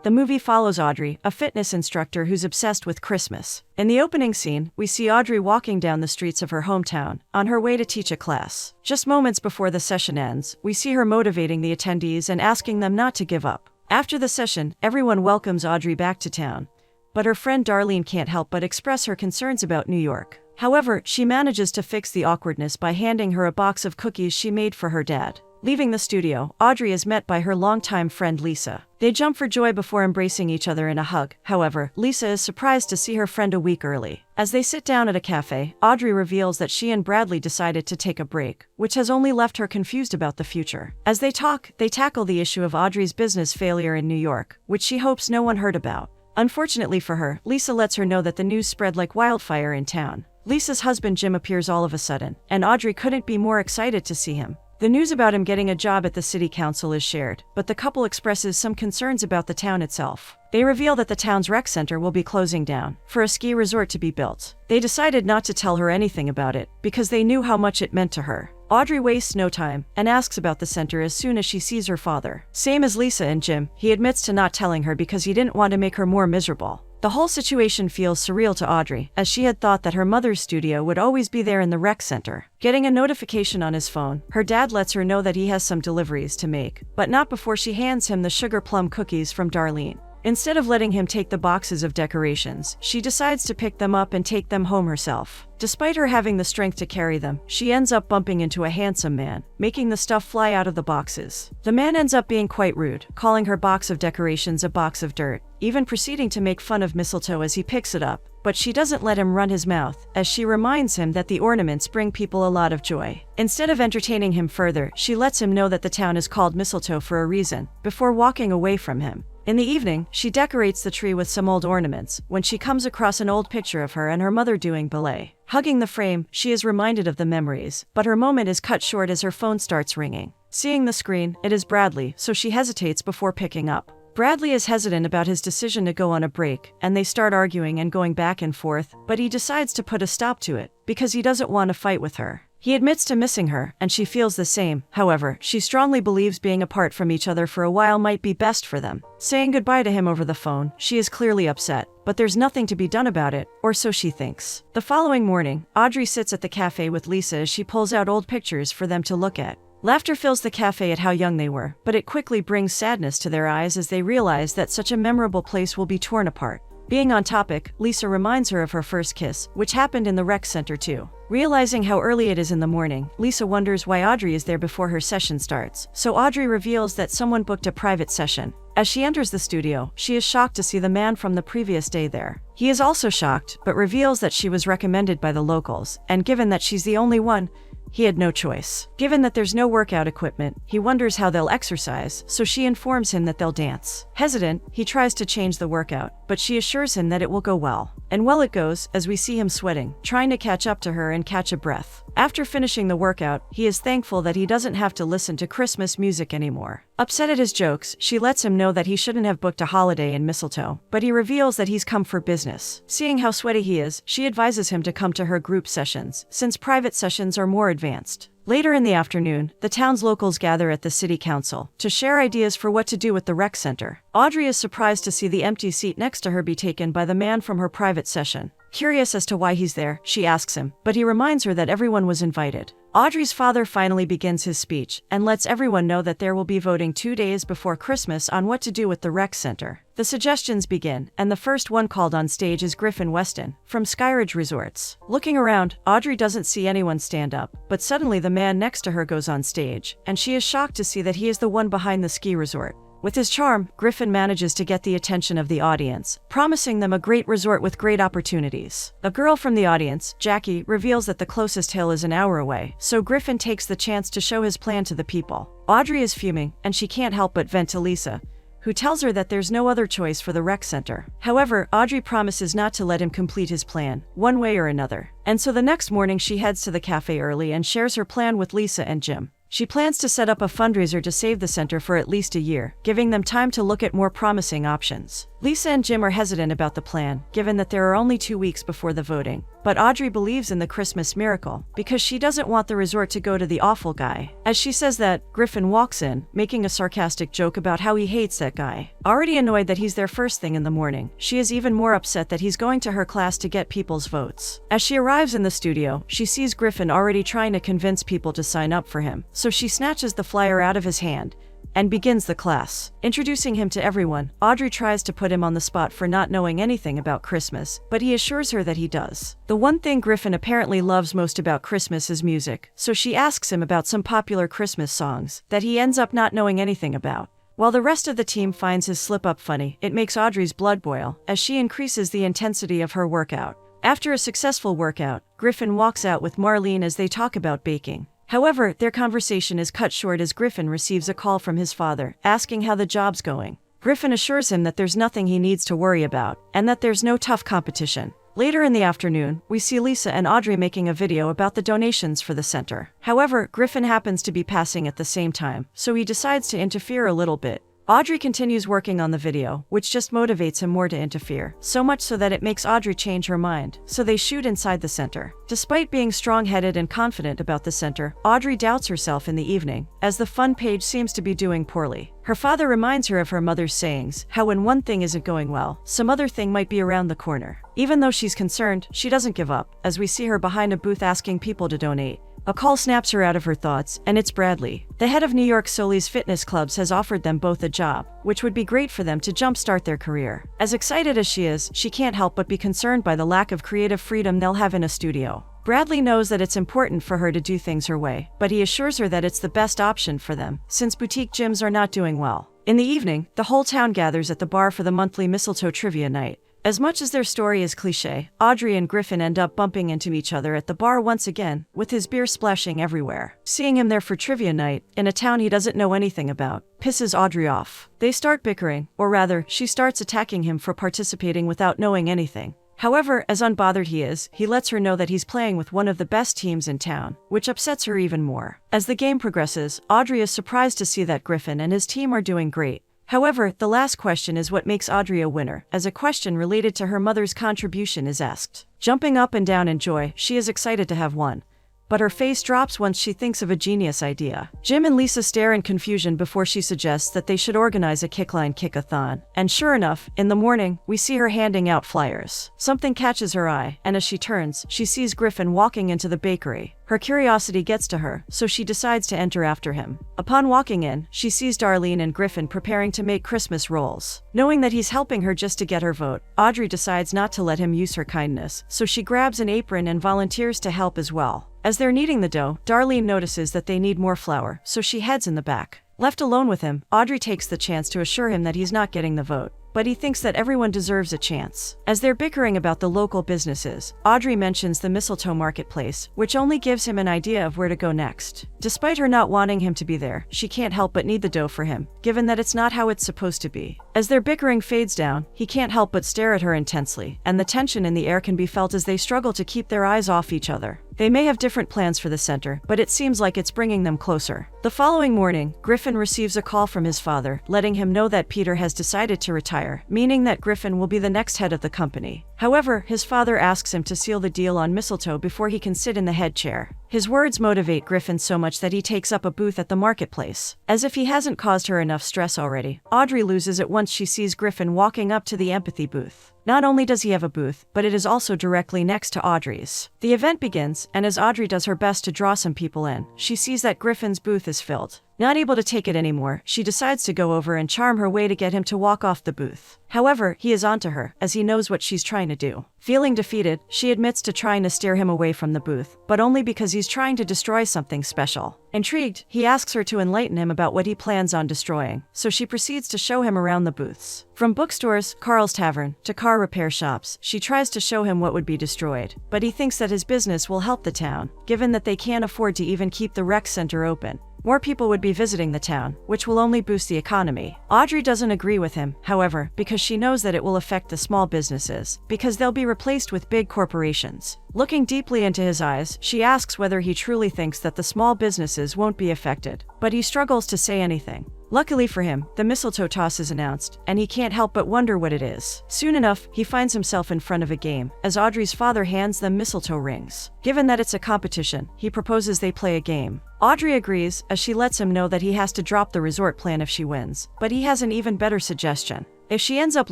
The movie follows Audrey, a fitness instructor who's obsessed with Christmas. In the opening scene, we see Audrey walking down the streets of her hometown, on her way to teach a class. Just moments before the session ends, we see her motivating the attendees and asking them not to give up. After the session, everyone welcomes Audrey back to town. But her friend Darlene can't help but express her concerns about New York. However, she manages to fix the awkwardness by handing her a box of cookies she made for her dad. Leaving the studio, Audrey is met by her longtime friend Lisa. They jump for joy before embracing each other in a hug. However, Lisa is surprised to see her friend a week early. As they sit down at a cafe, Audrey reveals that she and Bradley decided to take a break, which has only left her confused about the future. As they talk, they tackle the issue of Audrey's business failure in New York, which she hopes no one heard about. Unfortunately for her, Lisa lets her know that the news spread like wildfire in town. Lisa's husband Jim appears all of a sudden, and Audrey couldn't be more excited to see him. The news about him getting a job at the city council is shared, but the couple expresses some concerns about the town itself. They reveal that the town's rec center will be closing down, for a ski resort to be built. They decided not to tell her anything about it, because they knew how much it meant to her. Audrey wastes no time, and asks about the center as soon as she sees her father. Same as Lisa and Jim, he admits to not telling her because he didn't want to make her more miserable. The whole situation feels surreal to Audrey, as she had thought that her mother's studio would always be there in the rec center. Getting a notification on his phone, her dad lets her know that he has some deliveries to make, but not before she hands him the sugar plum cookies from Darlene. Instead of letting him take the boxes of decorations, she decides to pick them up and take them home herself. Despite her having the strength to carry them, she ends up bumping into a handsome man, making the stuff fly out of the boxes. The man ends up being quite rude, calling her box of decorations a box of dirt, even proceeding to make fun of mistletoe as he picks it up. But she doesn't let him run his mouth, as she reminds him that the ornaments bring people a lot of joy. Instead of entertaining him further, she lets him know that the town is called Mistletoe for a reason, before walking away from him. In the evening, she decorates the tree with some old ornaments, when she comes across an old picture of her and her mother doing ballet. Hugging the frame, she is reminded of the memories, but her moment is cut short as her phone starts ringing. Seeing the screen, it is Bradley, so she hesitates before picking up. Bradley is hesitant about his decision to go on a break, and they start arguing and going back and forth, but he decides to put a stop to it, because he doesn't want to fight with her. He admits to missing her, and she feels the same. However, she strongly believes being apart from each other for a while might be best for them. Saying goodbye to him over the phone, she is clearly upset, but there's nothing to be done about it, or so she thinks. The following morning, Audrey sits at the cafe with Lisa as she pulls out old pictures for them to look at. Laughter fills the cafe at how young they were, but it quickly brings sadness to their eyes as they realize that such a memorable place will be torn apart. Being on topic, Lisa reminds her of her first kiss, which happened in the rec center too. Realizing how early it is in the morning, Lisa wonders why Audrey is there before her session starts, so Audrey reveals that someone booked a private session. As she enters the studio, she is shocked to see the man from the previous day there. He is also shocked, but reveals that she was recommended by the locals, and given that she's the only one, he had no choice. Given that there's no workout equipment, he wonders how they'll exercise, so she informs him that they'll dance. Hesitant, he tries to change the workout, but she assures him that it will go well. And well it goes, as we see him sweating, trying to catch up to her and catch a breath. After finishing the workout, he is thankful that he doesn't have to listen to Christmas music anymore. Upset at his jokes, she lets him know that he shouldn't have booked a holiday in Mistletoe, but he reveals that he's come for business. Seeing how sweaty he is, she advises him to come to her group sessions, since private sessions are more advanced. Later in the afternoon, the town's locals gather at the city council to share ideas for what to do with the rec center. Audrey is surprised to see the empty seat next to her be taken by the man from her private session. Curious as to why he's there, she asks him, but he reminds her that everyone was invited. Audrey's father finally begins his speech and lets everyone know that there will be voting 2 days before Christmas on what to do with the rec center. The suggestions begin, and the first one called on stage is Griffin Weston, from Skyridge Resorts. Looking around, Audrey doesn't see anyone stand up, but suddenly the man next to her goes on stage, and she is shocked to see that he is the one behind the ski resort. With his charm, Griffin manages to get the attention of the audience, promising them a great resort with great opportunities. A girl from the audience, Jackie, reveals that the closest hill is an hour away, so Griffin takes the chance to show his plan to the people. Audrey is fuming, and she can't help but vent to Lisa, who tells her that there's no other choice for the rec center. However, Audrey promises not to let him complete his plan, one way or another. And so the next morning she heads to the cafe early and shares her plan with Lisa and Jim. She plans to set up a fundraiser to save the center for at least a year, giving them time to look at more promising options. Lisa and Jim are hesitant about the plan, given that there are only 2 weeks before the voting. but Audrey believes in the Christmas miracle because she doesn't want the resort to go to the awful guy. As she says that, Griffin walks in, making a sarcastic joke about how he hates that guy. Already annoyed that he's there first thing in the morning, she is even more upset that he's going to her class to get people's votes. As she arrives in the studio, she sees Griffin already trying to convince people to sign up for him, so she snatches the flyer out of his hand and begins the class. Introducing him to everyone, Audrey tries to put him on the spot for not knowing anything about Christmas, but he assures her that he does. The one thing Griffin apparently loves most about Christmas is music, so she asks him about some popular Christmas songs that he ends up not knowing anything about. While the rest of the team finds his slip-up funny, it makes Audrey's blood boil as she increases the intensity of her workout. After a successful workout, Griffin walks out with Marlene as they talk about baking. However, their conversation is cut short as Griffin receives a call from his father, asking how the job's going. Griffin assures him that there's nothing he needs to worry about, and that there's no tough competition. Later in the afternoon, we see Lisa and Audrey making a video about the donations for the center. However, Griffin happens to be passing at the same time, so he decides to interfere a little bit. Audrey continues working on the video, which just motivates him more to interfere, so much so that it makes Audrey change her mind, so they shoot inside the center. Despite being strong-headed and confident about the center, Audrey doubts herself in the evening, as the fun page seems to be doing poorly. Her father reminds her of her mother's sayings, how when one thing isn't going well, some other thing might be around the corner. Even though she's concerned, she doesn't give up, as we see her behind a booth asking people to donate. A call snaps her out of her thoughts, and it's Bradley. The head of New York Soli's fitness clubs has offered them both a job, which would be great for them to jumpstart their career. As excited as she is, she can't help but be concerned by the lack of creative freedom they'll have in a studio. Bradley knows that it's important for her to do things her way, but he assures her that it's the best option for them, since boutique gyms are not doing well. In the evening, the whole town gathers at the bar for the monthly mistletoe trivia night. As much as their story is cliché, Audrey and Griffin end up bumping into each other at the bar once again, with his beer splashing everywhere. Seeing him there for trivia night, in a town he doesn't know anything about, pisses Audrey off. They start bickering, or rather, she starts attacking him for participating without knowing anything. However, as unbothered he is, he lets her know that he's playing with one of the best teams in town, which upsets her even more. As the game progresses, Audrey is surprised to see that Griffin and his team are doing great. However, the last question is what makes Audrey a winner, as a question related to her mother's contribution is asked. Jumping up and down in joy, she is excited to have won. But her face drops once she thinks of a genius idea. Jim and Lisa stare in confusion before she suggests that they should organize a kickline kick-a-thon. And sure enough, in the morning, we see her handing out flyers. Something catches her eye, and as she turns, she sees Griffin walking into the bakery. Her curiosity gets to her, so she decides to enter after him. Upon walking in, she sees Darlene and Griffin preparing to make Christmas rolls. Knowing that he's helping her just to get her vote, Audrey decides not to let him use her kindness, so she grabs an apron and volunteers to help as well. As they're kneading the dough, Darlene notices that they need more flour, so she heads in the back. Left alone with him, Audrey takes the chance to assure him that he's not getting the vote, but he thinks that everyone deserves a chance. As they're bickering about the local businesses, Audrey mentions the mistletoe marketplace, which only gives him an idea of where to go next. Despite her not wanting him to be there, she can't help but knead the dough for him, given that it's not how it's supposed to be. As their bickering fades down, he can't help but stare at her intensely, and the tension in the air can be felt as they struggle to keep their eyes off each other. They may have different plans for the center, but it seems like it's bringing them closer. The following morning, Griffin receives a call from his father, letting him know that Peter has decided to retire, meaning that Griffin will be the next head of the company. However, his father asks him to seal the deal on mistletoe before he can sit in the head chair. His words motivate Griffin so much that he takes up a booth at the marketplace. As if he hasn't caused her enough stress already, Audrey loses it once she sees Griffin walking up to the empathy booth. Not only does he have a booth, but it is also directly next to Audrey's. The event begins, and as Audrey does her best to draw some people in, she sees that Griffin's booth is filled. Not able to take it anymore, she decides to go over and charm her way to get him to walk off the booth. However, he is onto her, as he knows what she's trying to do. Feeling defeated, she admits to trying to steer him away from the booth, but only because he's trying to destroy something special. Intrigued, he asks her to enlighten him about what he plans on destroying, so she proceeds to show him around the booths. From bookstores, Carl's Tavern, to car repair shops, she tries to show him what would be destroyed, but he thinks that his business will help the town, given that they can't afford to even keep the rec center open. More people would be visiting the town, which will only boost the economy. Audrey doesn't agree with him, however, because she knows that it will affect the small businesses, because they'll be replaced with big corporations. Looking deeply into his eyes, she asks whether he truly thinks that the small businesses won't be affected, but he struggles to say anything. Luckily for him, the mistletoe toss is announced, and he can't help but wonder what it is. Soon enough, he finds himself in front of a game, as Audrey's father hands them mistletoe rings. Given that it's a competition, he proposes they play a game. Audrey agrees, as she lets him know that he has to drop the resort plan if she wins. But he has an even better suggestion. If she ends up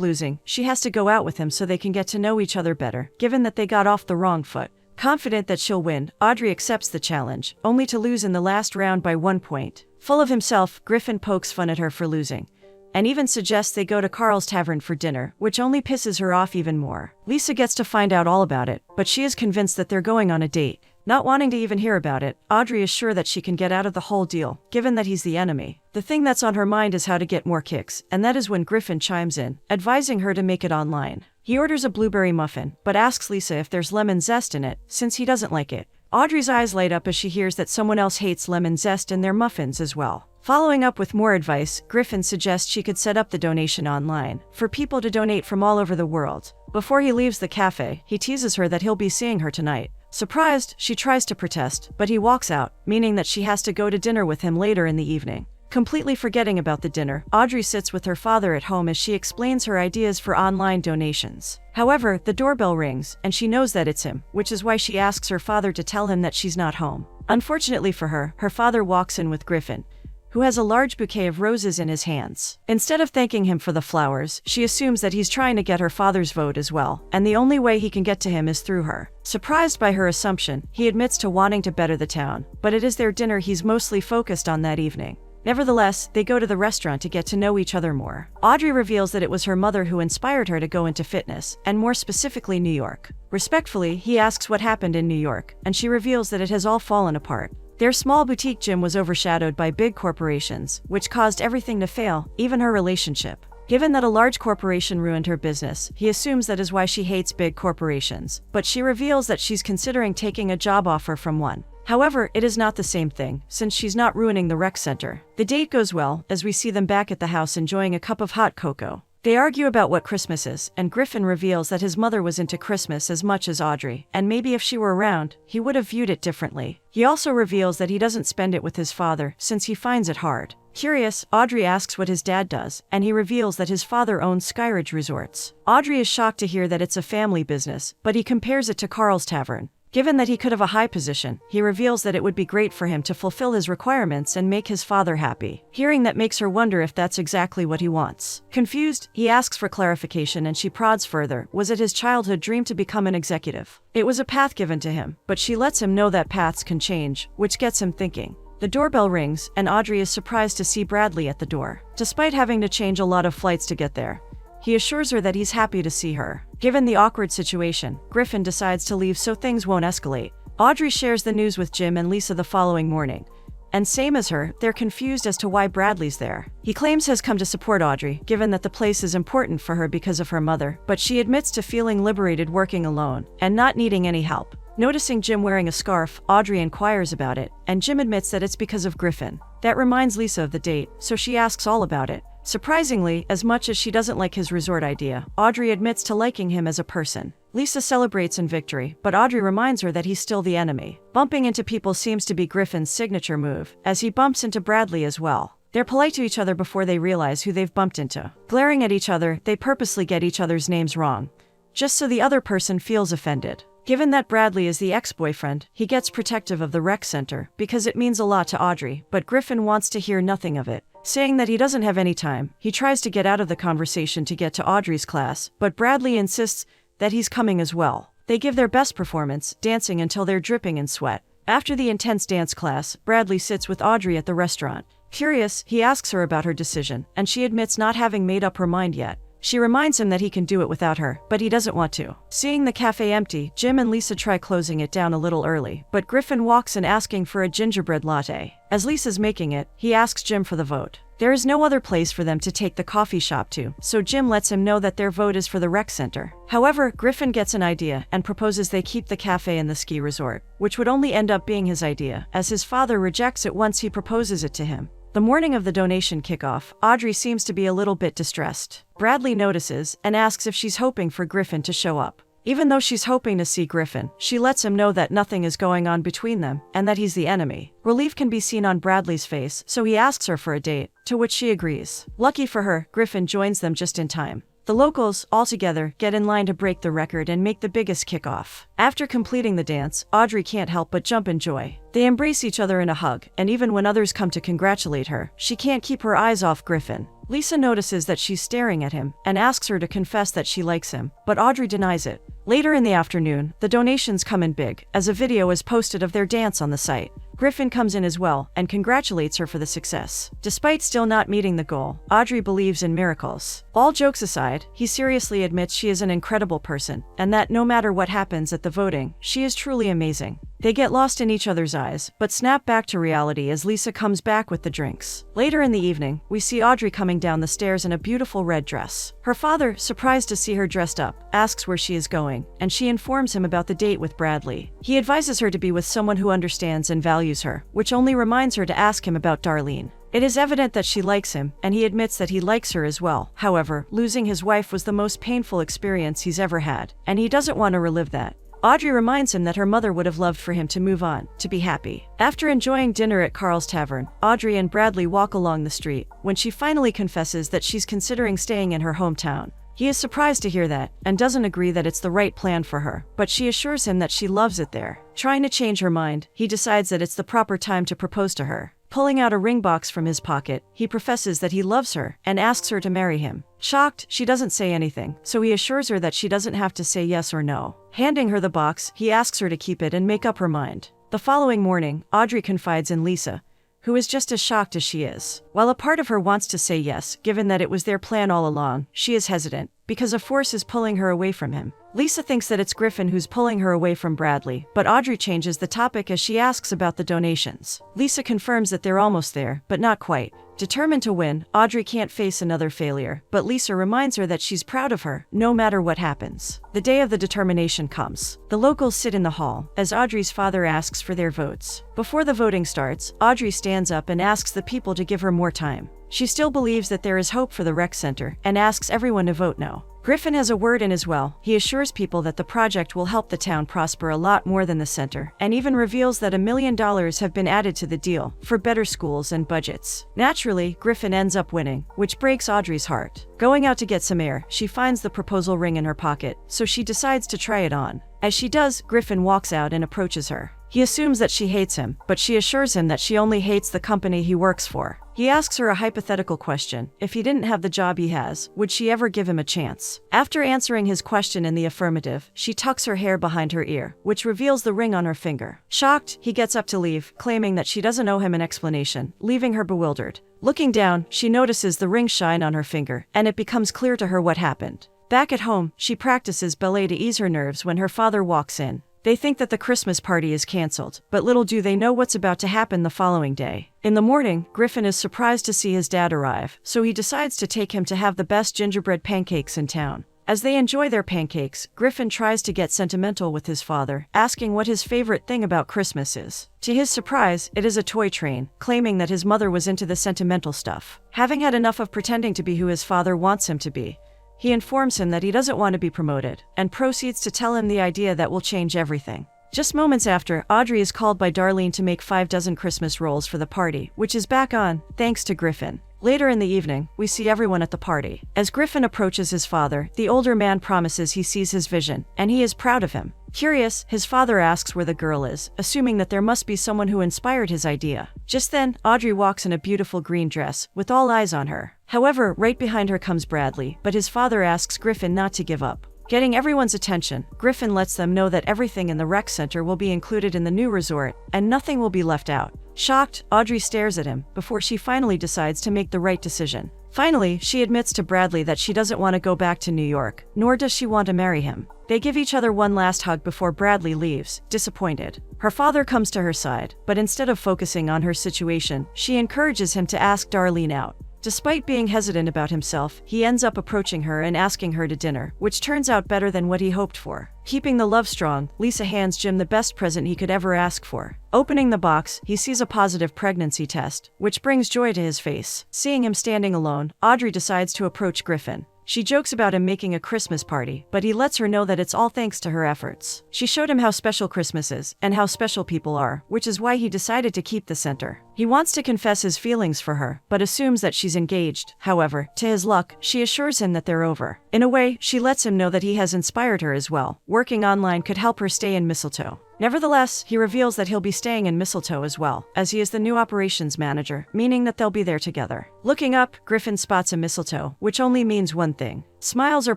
losing, she has to go out with him so they can get to know each other better, given that they got off the wrong foot. Confident that she'll win, Audrey accepts the challenge, only to lose in the last round by 1 point. Full of himself, Griffin pokes fun at her for losing, and even suggests they go to Carl's tavern for dinner, which only pisses her off even more. Lisa gets to find out all about it, but she is convinced that they're going on a date. Not wanting to even hear about it, Audrey is sure that she can get out of the whole deal, given that he's the enemy. The thing that's on her mind is how to get more kicks, and that is when Griffin chimes in, advising her to make it online. He orders a blueberry muffin, but asks Lisa if there's lemon zest in it, since he doesn't like it. Audrey's eyes light up as she hears that someone else hates lemon zest in their muffins as well. Following up with more advice, Griffin suggests she could set up the donation online, for people to donate from all over the world. Before he leaves the cafe, he teases her that he'll be seeing her tonight. Surprised, she tries to protest, but he walks out, meaning that she has to go to dinner with him later in the evening. Completely forgetting about the dinner, Audrey sits with her father at home as she explains her ideas for online donations. However, the doorbell rings, and she knows that it's him, which is why she asks her father to tell him that she's not home. Unfortunately for her, her father walks in with Griffin, who has a large bouquet of roses in his hands. Instead of thanking him for the flowers, she assumes that he's trying to get her father's vote as well, and the only way he can get to him is through her. Surprised by her assumption, he admits to wanting to better the town, but it is their dinner he's mostly focused on that evening. Nevertheless, they go to the restaurant to get to know each other more. Audrey reveals that it was her mother who inspired her to go into fitness, and more specifically New York. Respectfully, he asks what happened in New York, and she reveals that it has all fallen apart. Their small boutique gym was overshadowed by big corporations, which caused everything to fail, even her relationship. Given that a large corporation ruined her business, he assumes that is why she hates big corporations, but she reveals that she's considering taking a job offer from one. However, it is not the same thing, since she's not ruining the rec center. The date goes well, as we see them back at the house enjoying a cup of hot cocoa. They argue about what Christmas is, and Griffin reveals that his mother was into Christmas as much as Audrey, and maybe if she were around, he would have viewed it differently. He also reveals that he doesn't spend it with his father, since he finds it hard. Curious, Audrey asks what his dad does, and he reveals that his father owns Skyridge Resorts. Audrey is shocked to hear that it's a family business, but he compares it to Carl's tavern. Given that he could have a high position, he reveals that it would be great for him to fulfill his requirements and make his father happy. Hearing that makes her wonder if that's exactly what he wants. Confused, he asks for clarification and she prods further. Was it his childhood dream to become an executive? It was a path given to him, but she lets him know that paths can change, which gets him thinking. The doorbell rings, and Audrey is surprised to see Bradley at the door. Despite having to change a lot of flights to get there, he assures her that he's happy to see her. Given the awkward situation, Griffin decides to leave so things won't escalate. Audrey shares the news with Jim and Lisa the following morning, and same as her, they're confused as to why Bradley's there. He claims has come to support Audrey, given that the place is important for her because of her mother, but she admits to feeling liberated working alone, and not needing any help. Noticing Jim wearing a scarf, Audrey inquires about it, and Jim admits that it's because of Griffin. That reminds Lisa of the date, so she asks all about it. Surprisingly, as much as she doesn't like his resort idea, Audrey admits to liking him as a person. Lisa celebrates in victory, but Audrey reminds her that he's still the enemy. Bumping into people seems to be Griffin's signature move, as he bumps into Bradley as well. They're polite to each other before they realize who they've bumped into. Glaring at each other, they purposely get each other's names wrong, just so the other person feels offended. Given that Bradley is the ex-boyfriend, he gets protective of the rec center, because it means a lot to Audrey, but Griffin wants to hear nothing of it. Saying that he doesn't have any time, he tries to get out of the conversation to get to Audrey's class, but Bradley insists that he's coming as well. They give their best performance, dancing until they're dripping in sweat. After the intense dance class, Bradley sits with Audrey at the restaurant. Curious, he asks her about her decision, and she admits not having made up her mind yet. She reminds him that he can do it without her, but he doesn't want to. Seeing the cafe empty, Jim and Lisa try closing it down a little early, but Griffin walks in asking for a gingerbread latte. As Lisa's making it, he asks Jim for the vote. There is no other place for them to take the coffee shop to, so Jim lets him know that their vote is for the rec center. However, Griffin gets an idea and proposes they keep the cafe in the ski resort, which would only end up being his idea, as his father rejects it once he proposes it to him. The morning of the donation kickoff, Audrey seems to be a little bit distressed. Bradley notices and asks if she's hoping for Griffin to show up. Even though she's hoping to see Griffin, she lets him know that nothing is going on between them and that he's the enemy. Relief can be seen on Bradley's face, so he asks her for a date, to which she agrees. Lucky for her, Griffin joins them just in time. The locals, all together, get in line to break the record and make the biggest kickoff. After completing the dance, Audrey can't help but jump in joy. They embrace each other in a hug, and even when others come to congratulate her, she can't keep her eyes off Griffin. Lisa notices that she's staring at him and asks her to confess that she likes him, but Audrey denies it. Later in the afternoon, the donations come in big, as a video is posted of their dance on the site. Griffin comes in as well and congratulates her for the success. Despite still not meeting the goal, Audrey believes in miracles. All jokes aside, he seriously admits she is an incredible person, and that no matter what happens at the voting, she is truly amazing. They get lost in each other's eyes, but snap back to reality as Lisa comes back with the drinks. Later in the evening, we see Audrey coming down the stairs in a beautiful red dress. Her father, surprised to see her dressed up, asks where she is going, and she informs him about the date with Bradley. He advises her to be with someone who understands and values her, which only reminds her to ask him about Darlene. It is evident that she likes him, and he admits that he likes her as well. However, losing his wife was the most painful experience he's ever had, and he doesn't want to relive that. Audrey reminds him that her mother would have loved for him to move on, to be happy. After enjoying dinner at Carl's Tavern, Audrey and Bradley walk along the street, when she finally confesses that she's considering staying in her hometown. He is surprised to hear that, and doesn't agree that it's the right plan for her, but she assures him that she loves it there. Trying to change her mind, he decides that it's the proper time to propose to her. Pulling out a ring box from his pocket, he professes that he loves her and asks her to marry him. Shocked, she doesn't say anything, so he assures her that she doesn't have to say yes or no. Handing her the box, he asks her to keep it and make up her mind. The following morning, Audrey confides in Lisa, who is just as shocked as she is. While a part of her wants to say yes, given that it was their plan all along, she is hesitant, because a force is pulling her away from him. Lisa thinks that it's Griffin who's pulling her away from Bradley, but Audrey changes the topic as she asks about the donations. Lisa confirms that they're almost there, but not quite. Determined to win, Audrey can't face another failure, but Lisa reminds her that she's proud of her, no matter what happens. The day of the determination comes. The locals sit in the hall, as Audrey's father asks for their votes. Before the voting starts, Audrey stands up and asks the people to give her more time. She still believes that there is hope for the rec center, and asks everyone to vote no. Griffin has a word in as well. He assures people that the project will help the town prosper a lot more than the center, and even reveals that $1 million have been added to the deal, for better schools and budgets. Naturally, Griffin ends up winning, which breaks Audrey's heart. Going out to get some air, she finds the proposal ring in her pocket, so she decides to try it on. As she does, Griffin walks out and approaches her. He assumes that she hates him, but she assures him that she only hates the company he works for. He asks her a hypothetical question. If he didn't have the job he has, would she ever give him a chance? After answering his question in the affirmative, she tucks her hair behind her ear, which reveals the ring on her finger. Shocked, he gets up to leave, claiming that she doesn't owe him an explanation, leaving her bewildered. Looking down, she notices the ring shine on her finger, and it becomes clear to her what happened. Back at home, she practices ballet to ease her nerves when her father walks in. They think that the Christmas party is canceled, but little do they know what's about to happen the following day. In the morning, Griffin is surprised to see his dad arrive, so he decides to take him to have the best gingerbread pancakes in town. As they enjoy their pancakes, Griffin tries to get sentimental with his father, asking what his favorite thing about Christmas is. To his surprise, it is a toy train, claiming that his mother was into the sentimental stuff. Having had enough of pretending to be who his father wants him to be, he informs him that he doesn't want to be promoted, and proceeds to tell him the idea that will change everything. Just moments after, Audrey is called by Darlene to make 5 dozen Christmas rolls for the party, which is back on, thanks to Griffin. Later in the evening, we see everyone at the party. As Griffin approaches his father, the older man promises he sees his vision, and he is proud of him. Curious, his father asks where the girl is, assuming that there must be someone who inspired his idea. Just then, Audrey walks in a beautiful green dress, with all eyes on her. However, right behind her comes Bradley, but his father asks Griffin not to give up. Getting everyone's attention, Griffin lets them know that everything in the rec center will be included in the new resort, and nothing will be left out. Shocked, Audrey stares at him, before she finally decides to make the right decision. Finally, she admits to Bradley that she doesn't want to go back to New York, nor does she want to marry him. They give each other one last hug before Bradley leaves, disappointed. Her father comes to her side, but instead of focusing on her situation, she encourages him to ask Darlene out. Despite being hesitant about himself, he ends up approaching her and asking her to dinner, which turns out better than what he hoped for. Keeping the love strong, Lisa hands Jim the best present he could ever ask for. Opening the box, he sees a positive pregnancy test, which brings joy to his face. Seeing him standing alone, Audrey decides to approach Griffin. She jokes about him making a Christmas party, but he lets her know that it's all thanks to her efforts. She showed him how special Christmas is, and how special people are, which is why he decided to keep the center. He wants to confess his feelings for her, but assumes that she's engaged. However, to his luck, she assures him that they're over. In a way, she lets him know that he has inspired her as well. Working online could help her stay in Mistletoe. Nevertheless, he reveals that he'll be staying in Mistletoe as well, as he is the new operations manager, meaning that they'll be there together. Looking up, Griffin spots a mistletoe, which only means one thing. Smiles are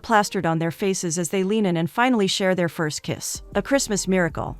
plastered on their faces as they lean in and finally share their first kiss. A Christmas miracle.